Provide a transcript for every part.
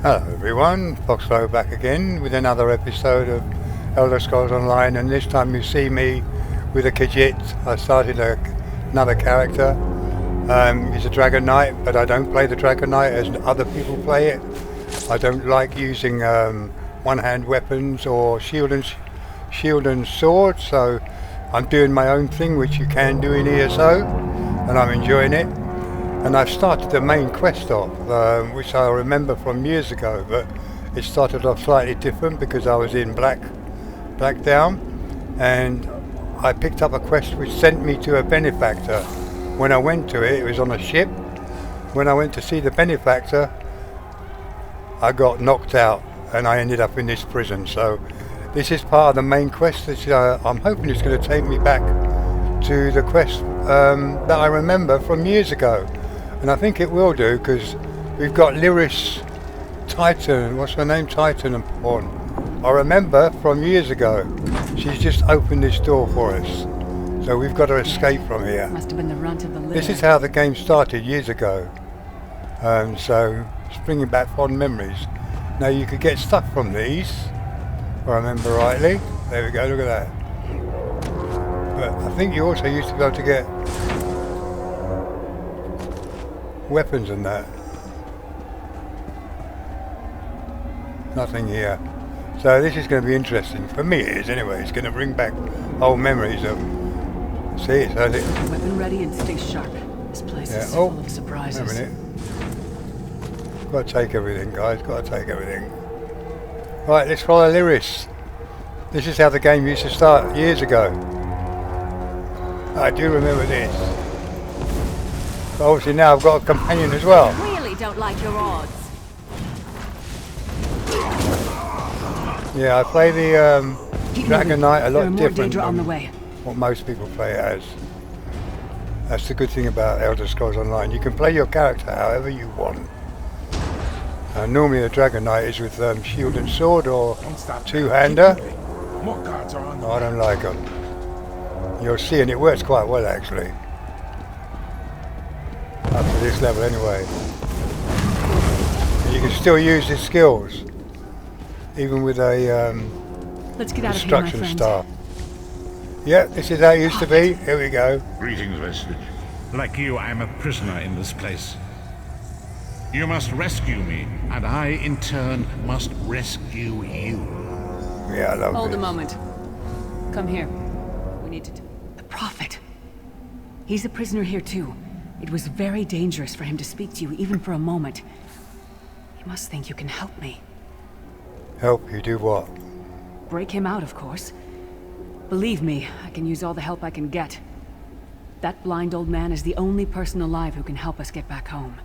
Hello everyone, Foxglow back again with another episode of Elder Scrolls Online, and this time you see me with a Khajiit. I started another character. He's a Dragon Knight, but I don't play the Dragon Knight as other people play it. I don't like using one-hand weapons or shield and sword, so I'm doing my own thing, which you can do in ESO, and I'm enjoying it. And I've started the main quest off, which I remember from years ago, but it started off slightly different because I was in Blackdown, and I picked up a quest which sent me to a benefactor. When I went to it, it was on a ship. When I went to see the benefactor, I got knocked out and I ended up in this prison. So this is part of the main quest. I'm hoping it's going to take me back to the quest that I remember from years ago. And I think it will do, because we've got Lyris Titan, what's her name? Titan on. I remember from years ago. She's just opened this door for us. So we've got to escape from here. Must have been the runt of the litter. This is how the game started years ago. So it's bringing back fond memories. Now you could get stuff from these, if I remember rightly. There we go, look at that. But I think you also used to be able to get weapons and that. Nothing here. So this is going to be interesting. For me it is anyway. It's going to bring back old memories of... See, it's only... Weapon ready and stay sharp. This place is full of surprises. Wait a minute. Got to take everything, guys. Got to take everything. Right, let's follow Lyris. This is how the game used to start years ago. I do remember this. But obviously now I've got a companion as well. I really don't like your odds. Yeah, I play the Dragon Knight a lot different than what most people play it as. That's the good thing about Elder Scrolls Online. You can play your character however you want. Normally the Dragon Knight is with shield and sword or two-hander. No, I don't like them. You'll see, and it works quite well actually. Up to this level anyway. And you can still use his skills, even with a instruction staff. Yeah, this is how it used to be. Here we go. Greetings, Vestige. Like you, I'm a prisoner in this place. You must rescue me, and I, in turn, must rescue you. Yeah, I love Hold this. a moment. Come here. We need to... The Prophet. He's a prisoner here too. It was very dangerous for him to speak to you, even for a moment. You must think you can help me. Help you do what? Break him out, of course. Believe me, I can use all the help I can get. That blind old man is the only person alive who can help us get back home.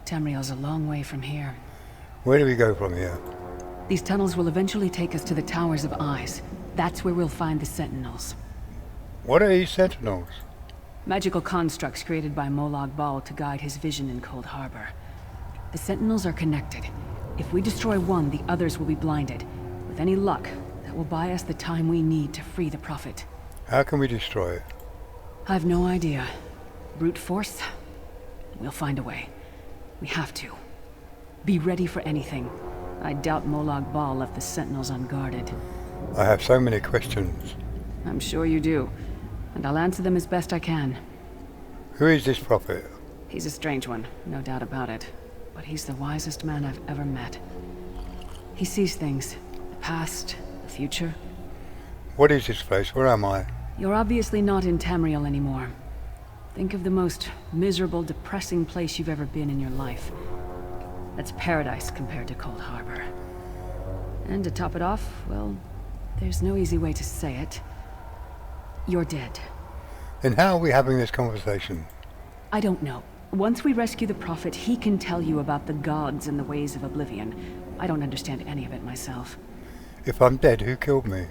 Tamriel's a long way from here. Where do we go from here? These tunnels will eventually take us to the Towers of Eyes. That's where we'll find the Sentinels. What are these Sentinels? Magical constructs created by Molag Bal to guide his vision in Cold Harbor. The Sentinels are connected. If we destroy one, the others will be blinded. With any luck, that will buy us the time we need to free the Prophet. How can we destroy it? I've no idea. Brute force? We'll find a way. We have to. Be ready for anything. I doubt Molag Bal left the Sentinels unguarded. I have so many questions. I'm sure you do. And I'll answer them as best I can. Who is this Prophet? He's a strange one, no doubt about it. But he's the wisest man I've ever met. He sees things. The past, the future. What is this place? Where am I? You're obviously not in Tamriel anymore. Think of the most miserable, depressing place you've ever been in your life. That's paradise compared to Cold Harbor. And to top it off, well, there's no easy way to say it. You're dead. Then how are we having this conversation? I don't know. Once we rescue the Prophet, he can tell you about the gods and the ways of oblivion. I don't understand any of it myself. If I'm dead, who killed me?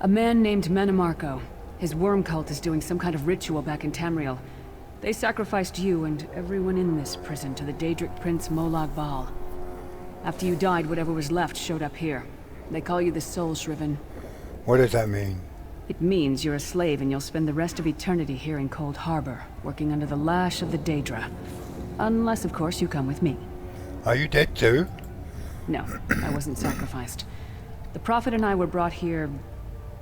A man named Menemarco. His worm cult is doing some kind of ritual back in Tamriel. They sacrificed you and everyone in this prison to the Daedric Prince Molag Bal. After you died, whatever was left showed up here. They call you the Soul Shriven. What does that mean? It means you're a slave and you'll spend the rest of eternity here in Cold Harbor, working under the lash of the Daedra. Unless, of course, you come with me. Are you dead too? No, I wasn't sacrificed. The Prophet and I were brought here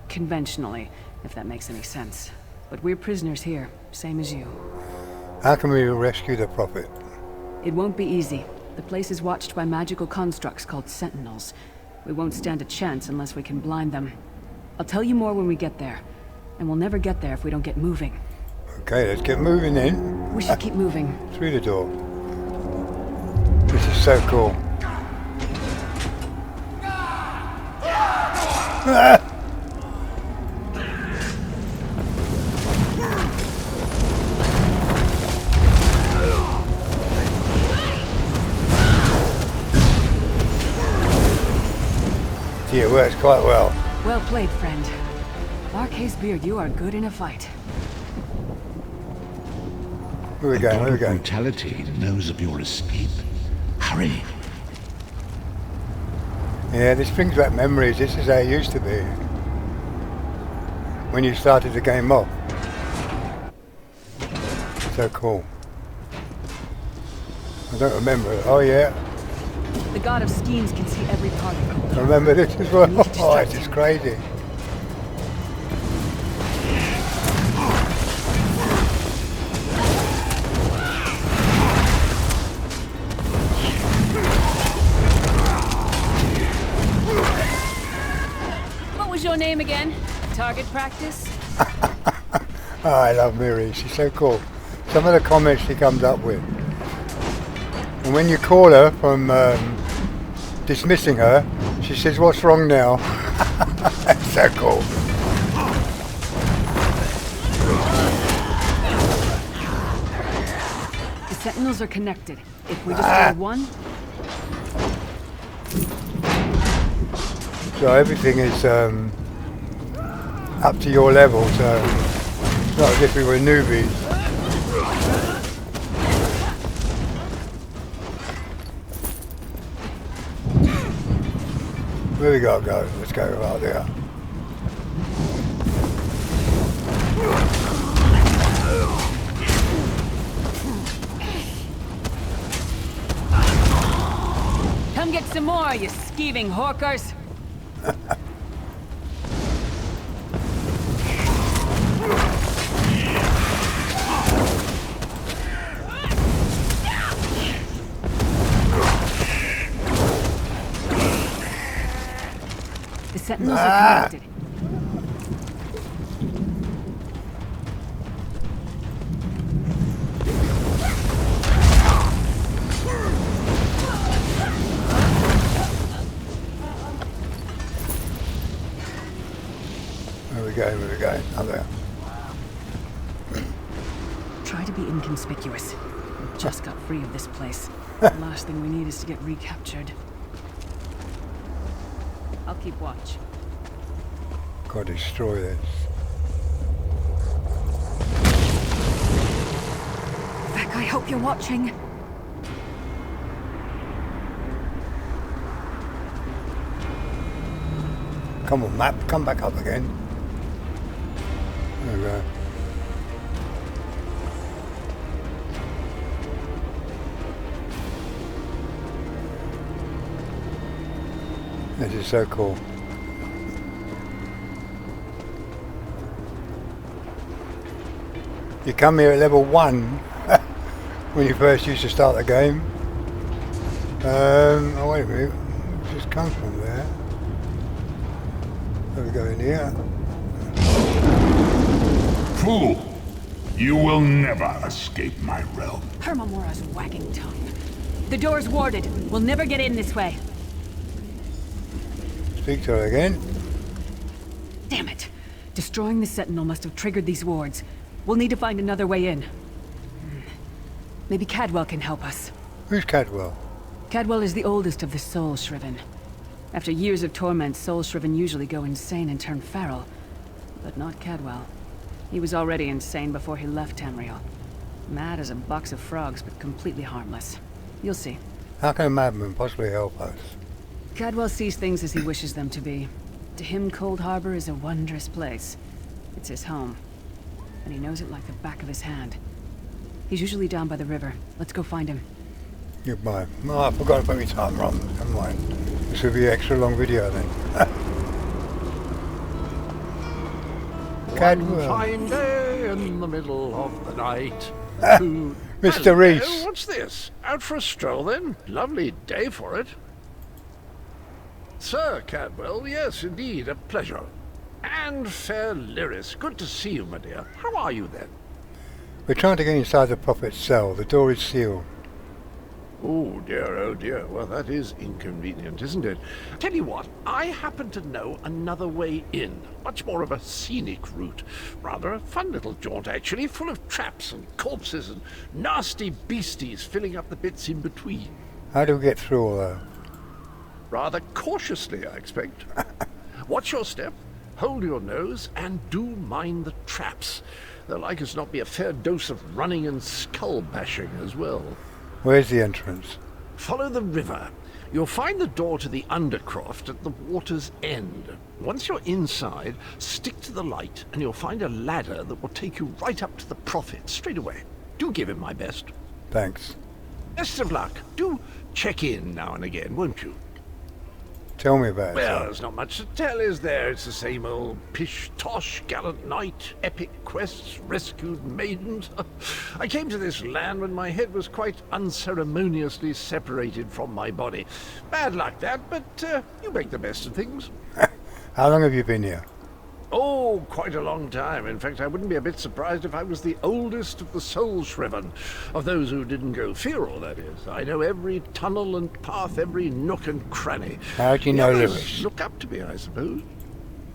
conventionally, if that makes any sense. But we're prisoners here, same as you. How can we rescue the Prophet? It won't be easy. The place is watched by magical constructs called Sentinels. We won't stand a chance unless we can blind them. I'll tell you more when we get there. And we'll never get there if we don't get moving. Okay, let's get moving then. We should keep moving. Through the door. This is so cool. Ah! See, it works quite well. Well played, friend. Marquez Beard, you are good in a fight. Where we going? Where we going? Brutality knows of your escape. Hurry. Yeah, this brings back memories. This is how it used to be. When you started the game off. So cool. I don't remember it. Oh yeah. The god of schemes can see every particle. I remember this as well. Oh, it's just crazy. What was your name again? Target practice? Oh, I love Miri. She's so cool. Some of the comments she comes up with. And when you call her from dismissing her, she says, "What's wrong now?" That's so cool. The Sentinels are connected. If we destroy one... So everything is up to your level, so it's not as if we were newbies. Where we gotta go? Let's go right there. Come get some more, you skeeving hawkers! The Sentinels are connected. Where we going? Oh, there. Try to be inconspicuous. We just got free of this place. The last thing we need is to get recaptured. I'll keep watch. Gotta destroy this. Beck, I hope you're watching. Come on, map, come back up again. There we go. This is so cool. You come here at level 1 when you first used to start the game. Oh wait a minute, just come from there. There we go in here. Fool! You will never escape my realm. Hermamora's wagging tongue. The door's warded. We'll never get in this way. Speak to her again. Damn it. Destroying the Sentinel must have triggered these wards. We'll need to find another way in. Maybe Cadwell can help us. Who's Cadwell? Cadwell is the oldest of the Soul Shriven. After years of torment, Soul Shriven usually go insane and turn feral. But not Cadwell. He was already insane before he left Tamriel. Mad as a box of frogs, but completely harmless. You'll see. How can a madman possibly help us? Cadwell sees things as he wishes them to be. To him, Cold Harbor is a wondrous place. It's his home. And he knows it like the back of his hand. He's usually down by the river. Let's go find him. Goodbye. Oh, I forgot to put my timer on. Never mind. This will be an extra long video then. One fine day in the middle of the night. Mr. Hello, Reese. what's this? Out for a stroll then? Lovely day for it. Sir Cadwell, yes, indeed, a pleasure. And fair Lyris, good to see you, my dear. How are you then? We're trying to get inside the Prophet's cell. The door is sealed. Oh dear, well that is inconvenient, isn't it? Tell you what, I happen to know another way in. Much more of a scenic route. Rather a fun little jaunt actually, full of traps and corpses and nasty beasties filling up the bits in between. How do we get through all that? Rather cautiously, I expect. Watch your step, hold your nose, and do mind the traps. There'll like as not be a fair dose of running and skull bashing as well. Where's the entrance? Follow the river. You'll find the door to the undercroft at the water's end. Once you're inside, stick to the light and you'll find a ladder that will take you right up to the Prophet straight away. Do give him my best. Thanks. Best of luck. Do check in now and again, won't you? Tell me about it. Well, there's not much to tell, is there? It's the same old pish-tosh, gallant knight, epic quests, rescued maidens. I came to this land when my head was quite unceremoniously separated from my body. Bad luck that, but you make the best of things. How long have you been here? Oh, quite a long time. In fact, I wouldn't be a bit surprised if I was the oldest of the soul-shriven. Of those who didn't go feral, that is. I know every tunnel and path, every nook and cranny. How do you know The Lyris? others look up to me, I suppose.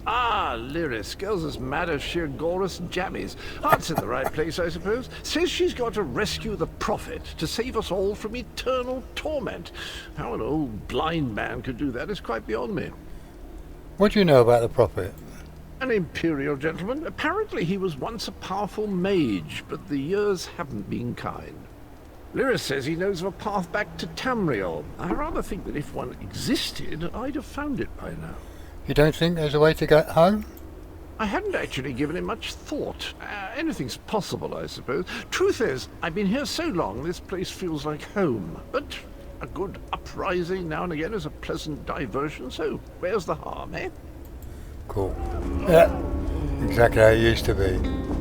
Ah, Lyris. Girl's as mad as sheer Gorus jammies. Heart's in the right place, I suppose. Says she's got to rescue the Prophet to save us all from eternal torment. How an old blind man could do that is quite beyond me. What do you know about the Prophet? An imperial gentleman. Apparently he was once a powerful mage, but the years haven't been kind. Lyris says he knows of a path back to Tamriel. I rather think that if one existed, I'd have found it by now. You don't think there's a way to get home? I hadn't actually given it much thought. Anything's possible, I suppose. Truth is, I've been here so long, this place feels like home. But a good uprising now and again is a pleasant diversion, so where's the harm, eh? Cool. Yeah, exactly how it used to be.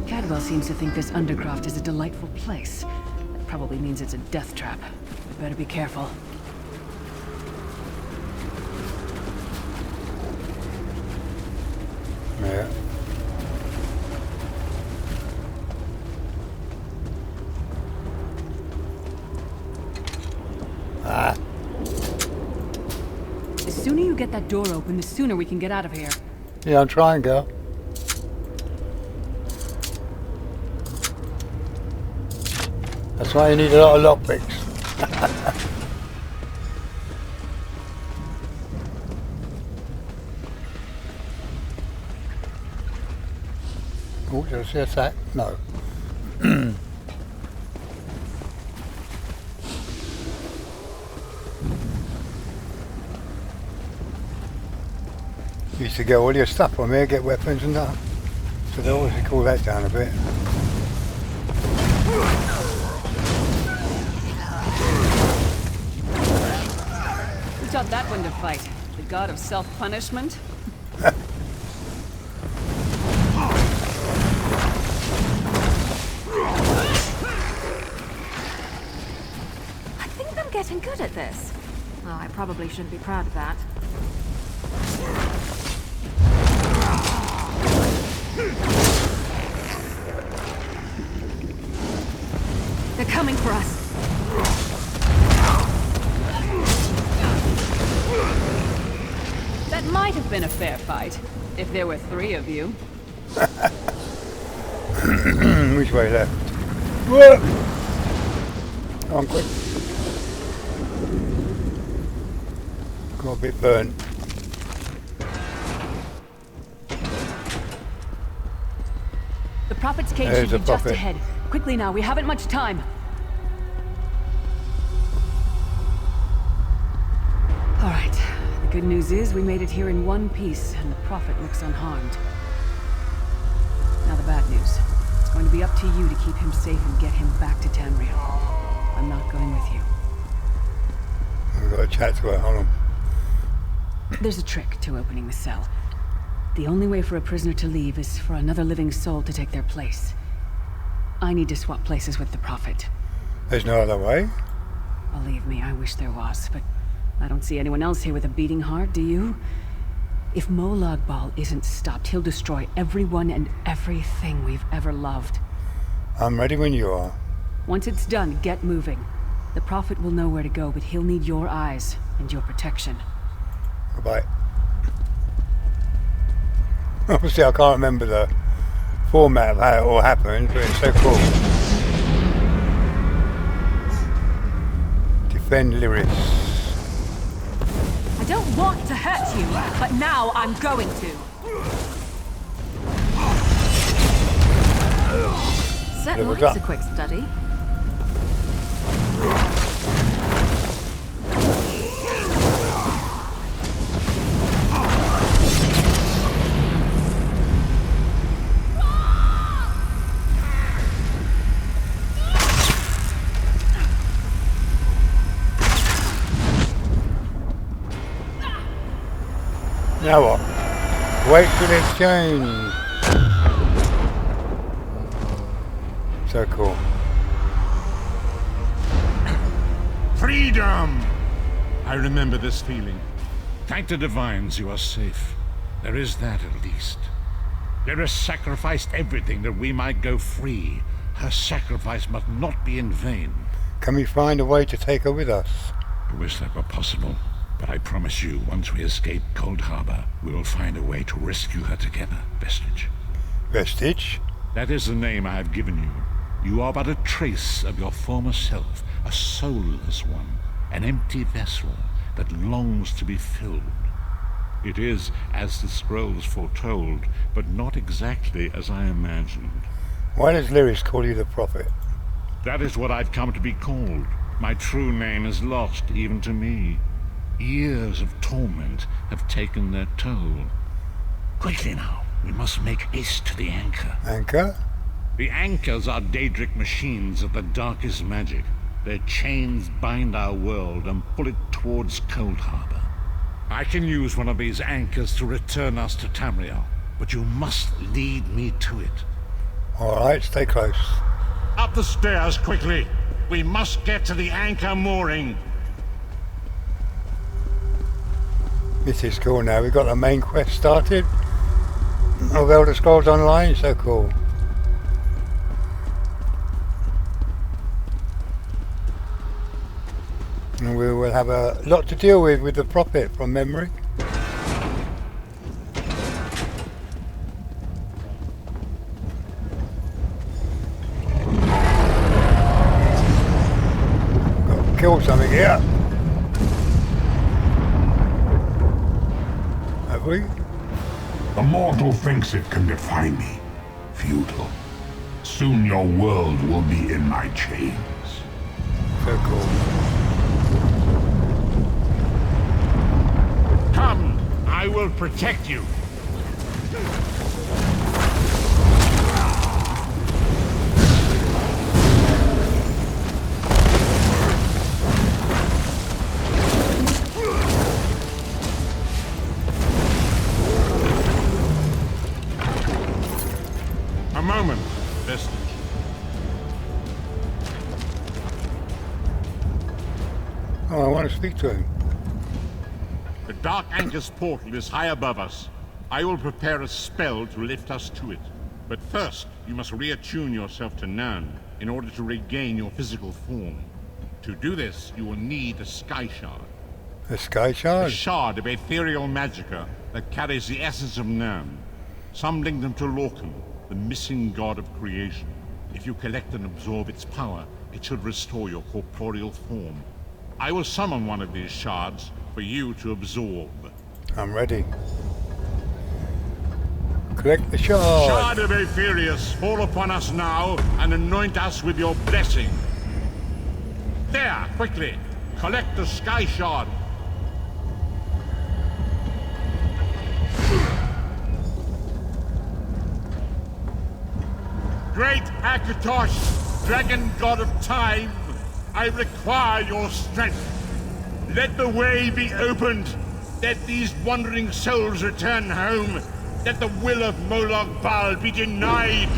Cadwell seems to think this undercroft is a delightful place. That probably means it's a death trap. We better be careful. Yeah. Ah, The sooner you get that door open, the sooner we can get out of here. yeah, I'm trying, girl. That's why you need a lot of lockpicks. Oh, did I see a sack? No. You used to get all your stuff from here, get weapons and that. So they always cool that down a bit. Who taught that one to fight? The god of self-punishment? I think I'm getting good at this. Oh, I probably shouldn't be proud of that. They're coming for us. That might have been a fair fight, if there were 3 of you. Which way left? Whoa! Come on, quick. Got a bit burnt. The Prophet's cage There's should be the just Prophet. ahead. Quickly now, we haven't much time. All right. The good news is we made it here in one piece, and the Prophet looks unharmed. Now the bad news. It's going to be up to you to keep him safe and get him back to Tamriel. I'm not going with you. chat to her. Hold on. There's a trick to opening the cell. The only way for a prisoner to leave is for another living soul to take their place. I need to swap places with the Prophet. There's no other way? Believe me, I wish there was, but I don't see anyone else here with a beating heart, do you? If Molag Bal isn't stopped, he'll destroy everyone and everything we've ever loved. I'm ready when you are. Once it's done, get moving. The Prophet will know where to go, but he'll need your eyes and your protection. Goodbye. Obviously, I can't remember the format of how it all happened, but it's so cool. Defend Lyris. I don't want to hurt you, but now I'm going to. Certainly Level it's a quick study. Now what? Wait till it's changed. So cool. Freedom! I remember this feeling. Thank the divines you are safe. There is that at least. Lyris sacrificed everything that we might go free. Her sacrifice must not be in vain. Can we find a way to take her with us? I wish that were possible. But I promise you, once we escape Cold Harbor, we will find a way to rescue her together, Vestige. Vestige? That is the name I have given you. You are but a trace of your former self, a soulless one, an empty vessel that longs to be filled. It is as the scrolls foretold, but not exactly as I imagined. Why does Lyris call you the Prophet? That is what I've come to be called. My true name is lost even to me. Years of torment have taken their toll. Quickly now, we must make haste to the anchor. Anchor? The anchors are Daedric machines of the darkest magic. Their chains bind our world and pull it towards Cold Harbor. I can use one of these anchors to return us to Tamriel, but you must lead me to it. Alright, stay close. Up the stairs, quickly! We must get to the anchor mooring. This is cool now. We've got the main quest started of Elder Scrolls Online. So cool. And we will have a lot to deal with the Prophet from memory. Got to kill something here. Have we? The mortal thinks it can defy me. Futile. Soon your world will be in my chains. So cool. Come, I will protect you. A moment, Vestige. Oh, I want to speak to him. The Dark Anchor's portal is high above us. I will prepare a spell to lift us to it. But first, you must reattune yourself to Nan in order to regain your physical form. To do this, you will need a Sky Shard. The Sky A Shard? shard of ethereal magicka that carries the essence of Nan. Some link them to Lorcan, the missing god of creation. If you collect and absorb its power, it should restore your corporeal form. I will summon one of these shards for you to absorb. I'm ready. Collect the shard. Shard of Aetherius, fall upon us now and anoint us with your blessing. There, quickly, collect the Sky Shard. Great Akatosh, dragon god of time, I require your strength. Let the way be opened. Let these wandering souls return home. Let the will of Moloch Baal be denied.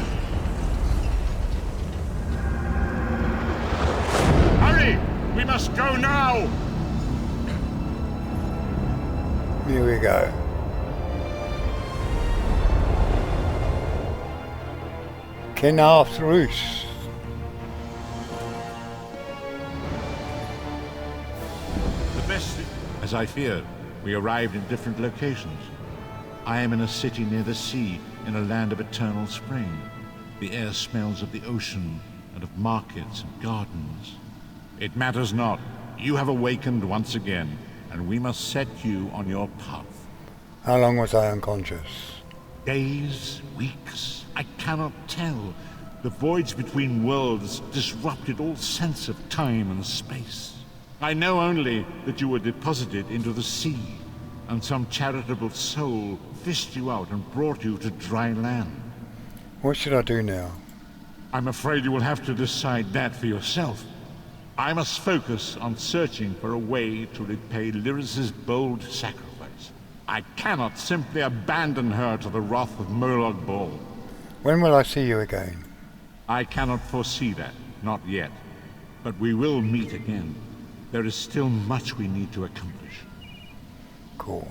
Hurry! We must go now! Here we go. Kenarth Roost. The best, as I feared, we arrived in different locations. I am in a city near the sea, in a land of eternal spring. The air smells of the ocean and of markets and gardens. It matters not. You have awakened once again, and we must set you on your path. How long was I unconscious? Days, weeks, I cannot tell. The voids between worlds disrupted all sense of time and space. I know only that you were deposited into the sea, and some charitable soul fished you out and brought you to dry land. What should I do now? I'm afraid you will have to decide that for yourself. I must focus on searching for a way to repay Lyris's bold sacrifice. I cannot simply abandon her to the wrath of Moloch Baal. When will I see you again? I cannot foresee that, not yet. But we will meet again. There is still much we need to accomplish. Cool.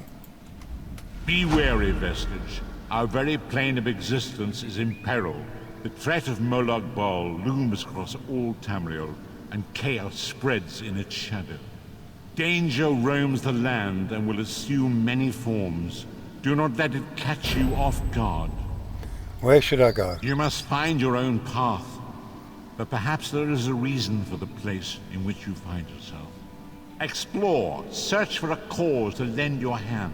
Be wary, Vestige. Our very plane of existence is in peril. The threat of Moloch Baal looms across all Tamriel, and chaos spreads in its shadow. Danger roams the land and will assume many forms. Do not let it catch you off guard. Where should I go? You must find your own path. But perhaps there is a reason for the place in which you find yourself. Explore, search for a cause to lend your hand.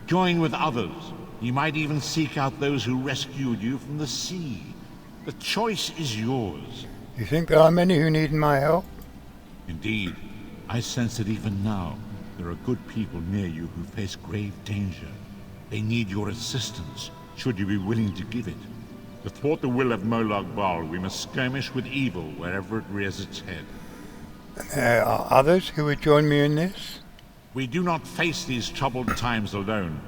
Join with others. You might even seek out those who rescued you from the sea. The choice is yours. You think there are many who need my help? Indeed, I sense that even now, there are good people near you who face grave danger. They need your assistance, should you be willing to give it. To thwart the will of Moloch Baal, we must skirmish with evil wherever it rears its head. And there are others who would join me in this? We do not face these troubled times alone.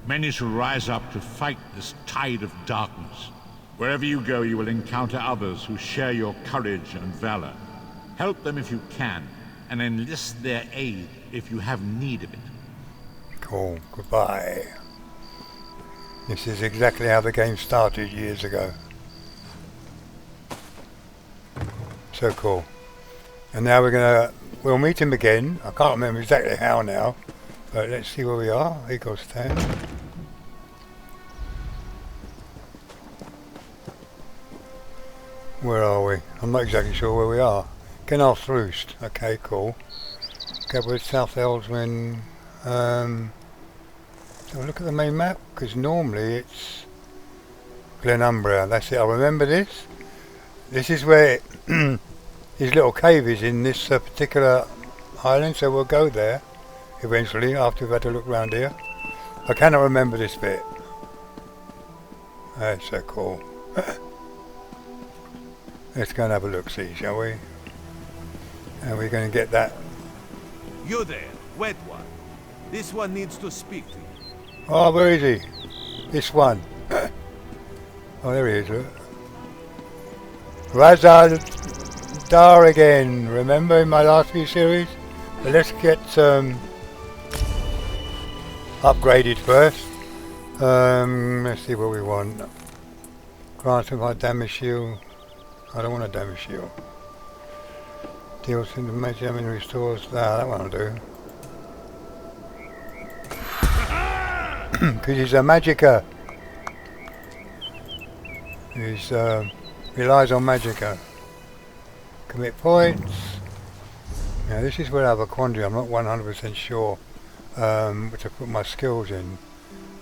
Many shall rise up to fight this tide of darkness. Wherever you go, you will encounter others who share your courage and valor. Help them if you can, and enlist their aid if you have need of it. Cool. Goodbye. This is exactly how the game started years ago. So cool. And now we'll meet him again. I can't remember exactly how now, but let's see where we are. Eagle stand. Where are we? I'm not exactly sure where we are. Kenarth Roost. Okay, cool. Okay, we're South Elswyn. So look at the main map, because normally it's Glenumbra. That's it. I remember this. This is where his little cave is, in this particular island, so we'll go there eventually after we've had a look around here. I cannot remember this bit. That's so cool. Let's go and have a look-see, shall we? And we're going to get that. You there, wet one. This one needs to speak to you. Oh, where is he? This one. Oh, there he is. Look. Razal Dar again. Remember in my last few series? But let's get upgraded first. Let's see what we want. Grants my damage shield. I don't want a damage shield. Deals in the magic and restores. That one will do. Because he's a magicka. He's relies on magicka. Commit points. Now this is where I have a quandary. I'm not 100% sure to put my skills in.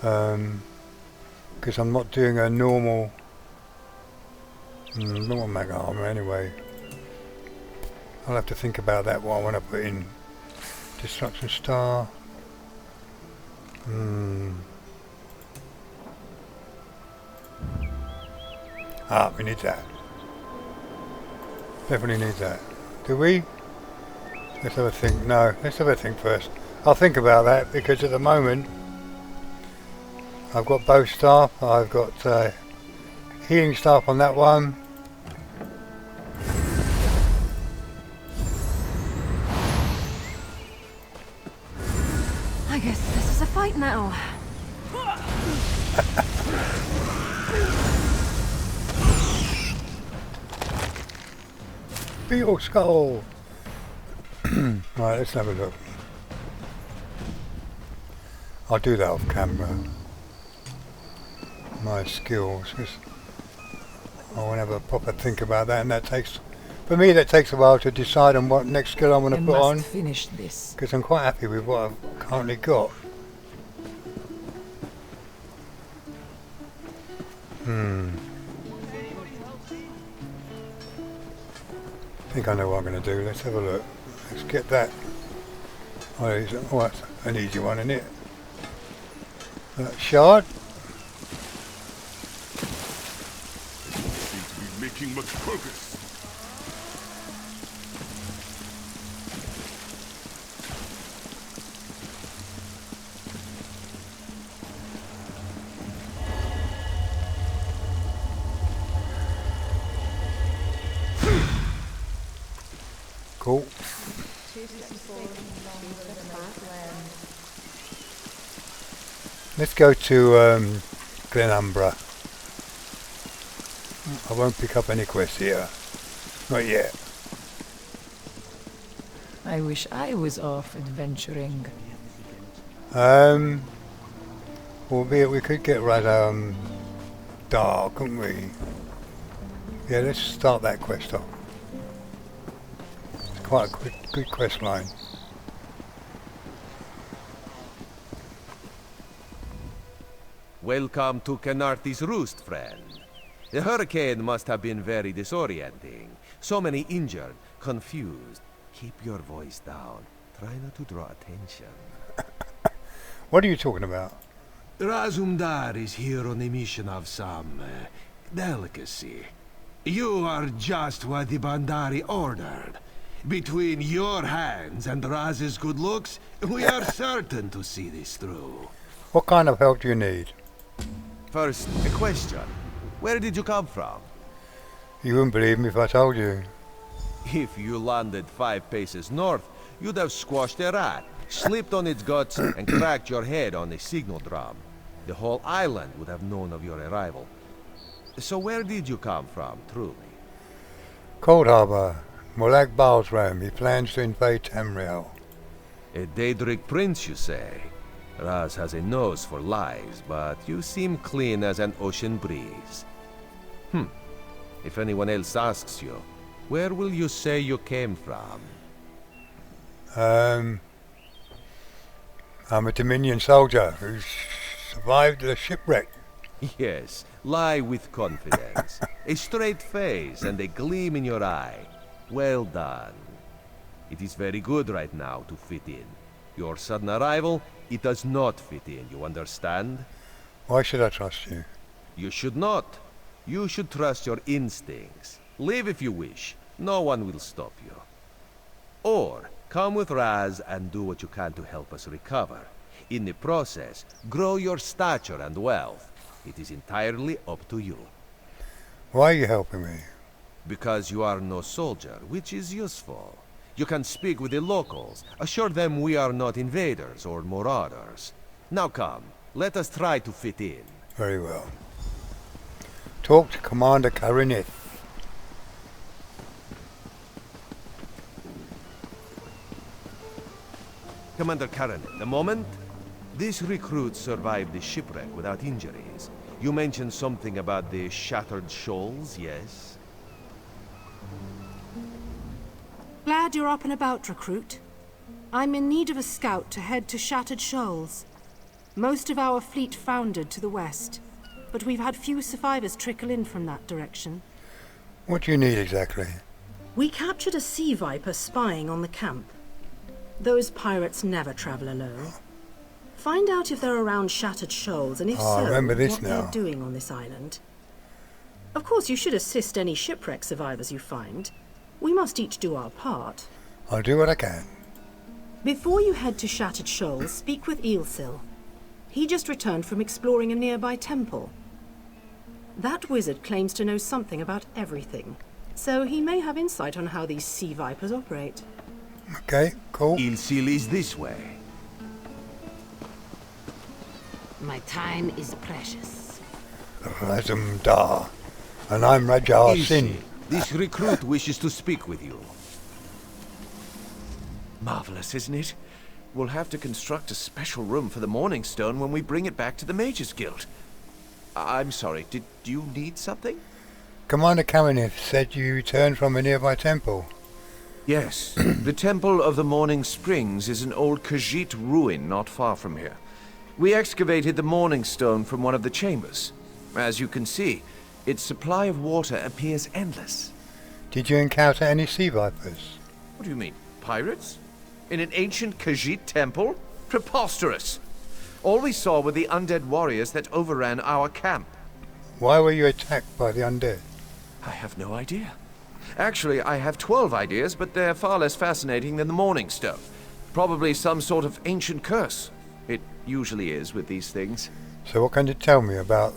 Because I'm not doing a normal mag armor anyway. I'll have to think about that, what I want to put in. Destruction star. We need that. Definitely need that. Do we? Let's have a think. No, let's have a think first. I'll think about that because at the moment I've got bow staff. I've got healing staff on that one. I guess this is a fight now. Beetle skull! Right, let's have a look. I'll do that off camera. My skills. I want to have a proper think about that, and that takes, for me, that takes a while to decide on what next skill I want to put on. Finish this. Because I'm quite happy with what I've currently got. I think I know what I'm going to do. Let's have a look. Let's get that. Oh, that's an easy one, isn't it? That shard. Seem to be making much progress. Cool. Let's go to Glenumbra. I won't pick up any quests here. Not yet. I wish I was off adventuring. Albeit we could get right dark, couldn't we? Yeah, let's start that quest off. It's quite a good quest line. Welcome to Canarthi's Roost, friend. The hurricane must have been very disorienting. So many injured, confused. Keep your voice down. Try not to draw attention. What are you talking about? Razumdar is here on a mission of some delicacy. You are just what the Bandari ordered. Between your hands and Raz's good looks, we are certain to see this through. What kind of help do you need? First, a question. Where did you come from? You wouldn't believe me if I told you. If you landed 5 paces north, you'd have squashed a rat, slipped on its guts, and cracked your head on a signal drum. The whole island would have known of your arrival. So where did you come from, truly? Cold Harbor. Molag Balsram. He plans to invade Tamriel. A Daedric prince, you say? Raz has a nose for lies, but you seem clean as an ocean breeze. If anyone else asks you, where will you say you came from? I'm a Dominion soldier who survived the shipwreck. Yes, lie with confidence. A straight face and a gleam in your eye. Well done. It is very good right now to fit in. Your sudden arrival, it does not fit in, you understand? Why should I trust you? You should not. You should trust your instincts. Leave if you wish. No one will stop you. Or, come with Raz and do what you can to help us recover. In the process, grow your stature and wealth. It is entirely up to you. Why are you helping me? Because you are no soldier, which is useful. You can speak with the locals, assure them we are not invaders or marauders. Now come, let us try to fit in. Very well. Talk to Commander Karinith. Commander Karen, a moment. This recruit survived the shipwreck without injuries. You mentioned something about the Shattered Shoals, yes? Glad you're up and about, recruit. I'm in need of a scout to head to Shattered Shoals. Most of our fleet foundered to the west, but we've had few survivors trickle in from that direction. What do you need exactly? We captured a sea viper spying on the camp. Those pirates never travel alone. Find out if they're around Shattered Shoals, and if so, I remember this what now. they're doing on this island. Of course, you should assist any shipwreck survivors you find. We must each do our part. I'll do what I can. Before you head to Shattered Shoals, speak with Eelsil. He just returned from exploring a nearby temple. That wizard claims to know something about everything, so he may have insight on how these sea vipers operate. Okay, cool. Eelsil is this way. My time is precious. Razum Dar. And I'm Rajar Sin. This recruit wishes to speak with you. Marvelous, isn't it? We'll have to construct a special room for the Morning Stone when we bring it back to the Mages Guild. I'm sorry, did you need something? Commander Karanith said you returned from a nearby temple. Yes. The Temple of the Morning Springs is an old Khajiit ruin not far from here. We excavated the Morning Stone from one of the chambers. As you can see, its supply of water appears endless. Did you encounter any sea vipers? What do you mean, pirates? In an ancient Khajiit temple? Preposterous! All we saw were the undead warriors that overran our camp. Why were you attacked by the undead? I have no idea. Actually, I have 12 ideas, but they're far less fascinating than the Morning Stone. Probably some sort of ancient curse. It usually is with these things. So what can you tell me about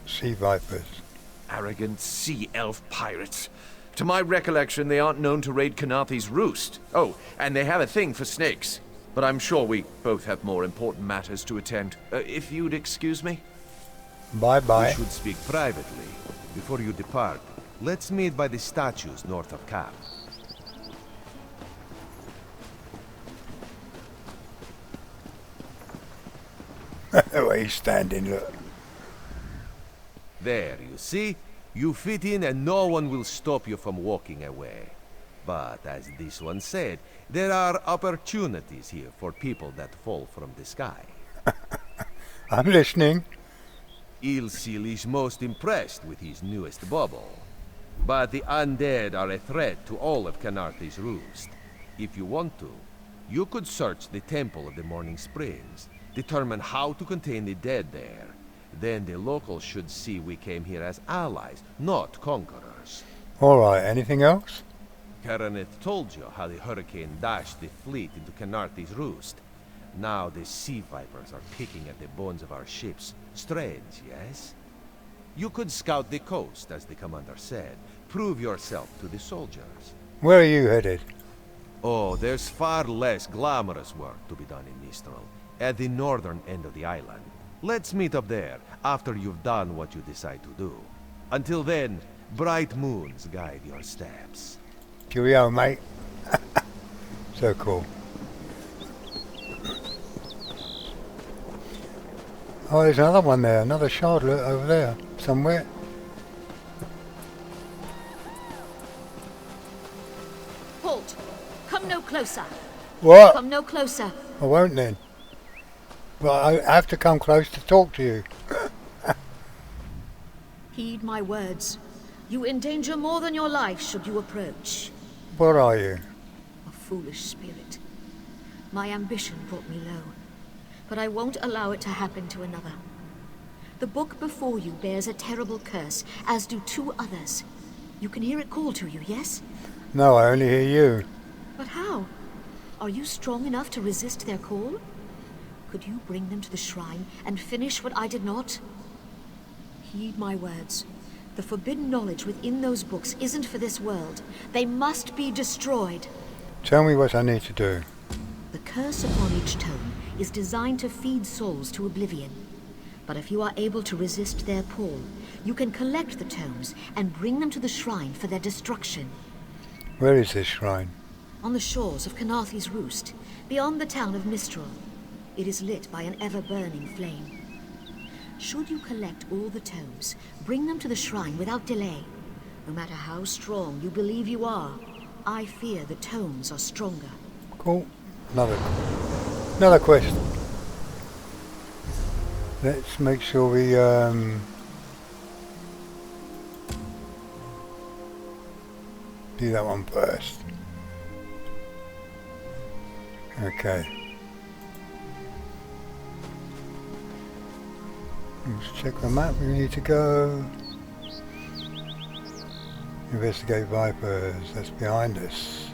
sea vipers? Arrogant sea elf pirates. To my recollection, they aren't known to raid Kanathi's roost. Oh, and they have a thing for snakes. But I'm sure we both have more important matters to attend. If you'd excuse me? Bye-bye. We should speak privately. Before you depart, let's meet by the statues north of camp. Where he's standing, look. There, you see? You fit in and no one will stop you from walking away. But as this one said, there are opportunities here for people that fall from the sky. I'm listening. Eelsil is most impressed with his newest bubble. But the undead are a threat to all of Kanathi's roost. If you want to, you could search the Temple of the Morning Springs, determine how to contain the dead there. Then the locals should see we came here as allies, not conquerors. Alright, anything else? Karanith told you how the hurricane dashed the fleet into Kanathi's roost. Now the sea vipers are picking at the bones of our ships. Strange, yes? You could scout the coast, as the commander said. Prove yourself to the soldiers. Where are you headed? Oh, there's far less glamorous work to be done in Mistral, at the northern end of the island. Let's meet up there, after you've done what you decide to do. Until then, bright moons guide your steps. Cheerio, mate. So cool. Oh, there's another one there, another shard over there, somewhere. Halt! Come no closer. What? Come no closer. I won't then. Well, I have to come close to talk to you. Heed my words. You endanger more than your life should you approach. What are you? A foolish spirit. My ambition brought me low, but I won't allow it to happen to another. The book before you bears a terrible curse, as do 2 others. You can hear it call to you, yes? No, I only hear you. But how? Are you strong enough to resist their call? Could you bring them to the shrine and finish what I did not? Heed my words. The forbidden knowledge within those books isn't for this world. They must be destroyed. Tell me what I need to do. The curse upon each tome is designed to feed souls to oblivion. But if you are able to resist their pull, you can collect the tomes and bring them to the shrine for their destruction. Where is this shrine? On the shores of Kanathi's Roost, beyond the town of Mistral. It is lit by an ever-burning flame. Should you collect all the tomes, bring them to the shrine without delay. No matter how strong you believe you are, I fear the tomes are stronger. Cool. Another quest. Let's make sure we do that one first. Okay. Let's check the map. We need to go. Investigate vipers. That's behind us.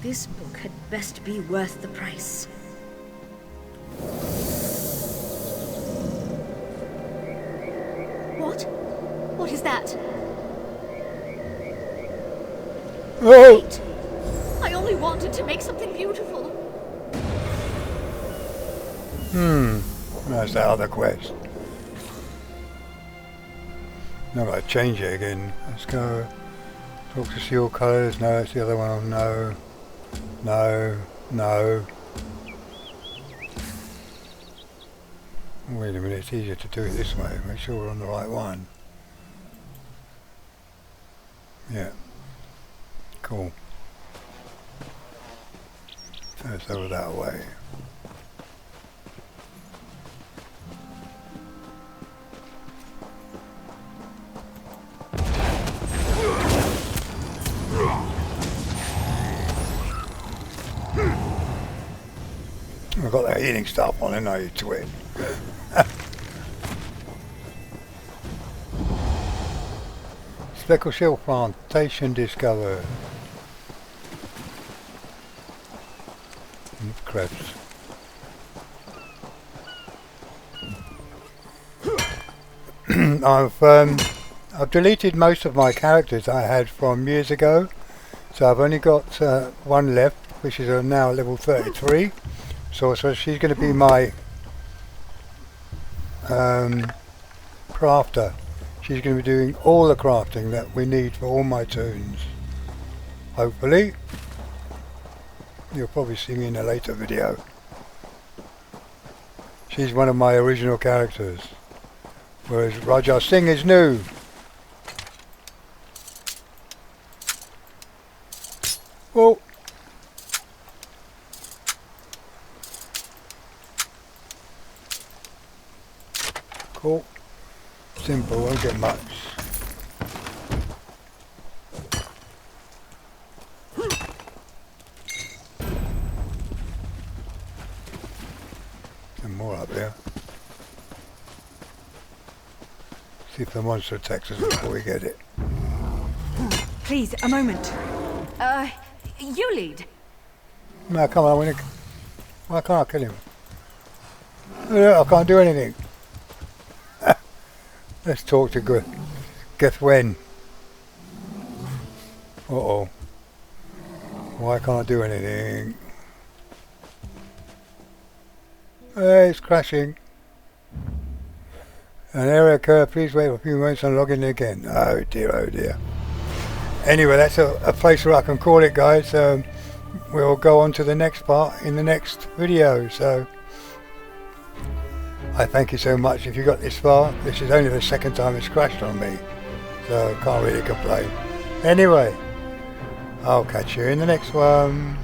This book had best be worth the price. What? What is that? Oh! Wait! I only wanted to make something beautiful. That's the other quest. Now I've got to change it again. Let's go. Talk to see all colours. No, that's the other one. No. No. No. Wait a minute, it's easier to do it this way. Make sure we're on the right one. Yeah. Cool. So it's over that way. I've got that healing stuff on, and I you twit. Speckle shell plantation discovered. Crabs. I've deleted most of my characters I had from years ago, so I've only got one left, which is now level 33. So she's going to be my crafter. She's going to be doing all the crafting that we need for all my tunes. Hopefully. You'll probably see me in a later video. She's one of my original characters. Whereas Raja Singh is new. Well. Cool. Simple, won't get much. And more up there. See if the monster attacks us before we get it. Please, a moment. You lead. No, come on, why can't I kill him? I can't do anything. Let's talk to Gethwen. Uh-oh. Why can't I do anything? Hey, it's crashing. An error occurred. Please wait for a few moments and log in again. Oh dear, oh dear. Anyway, that's a place where I can call it, guys. We'll go on to the next part in the next video. So I thank you so much if you got this far. This is only the second time it's crashed on me, so can't really complain. Anyway, I'll catch you in the next one.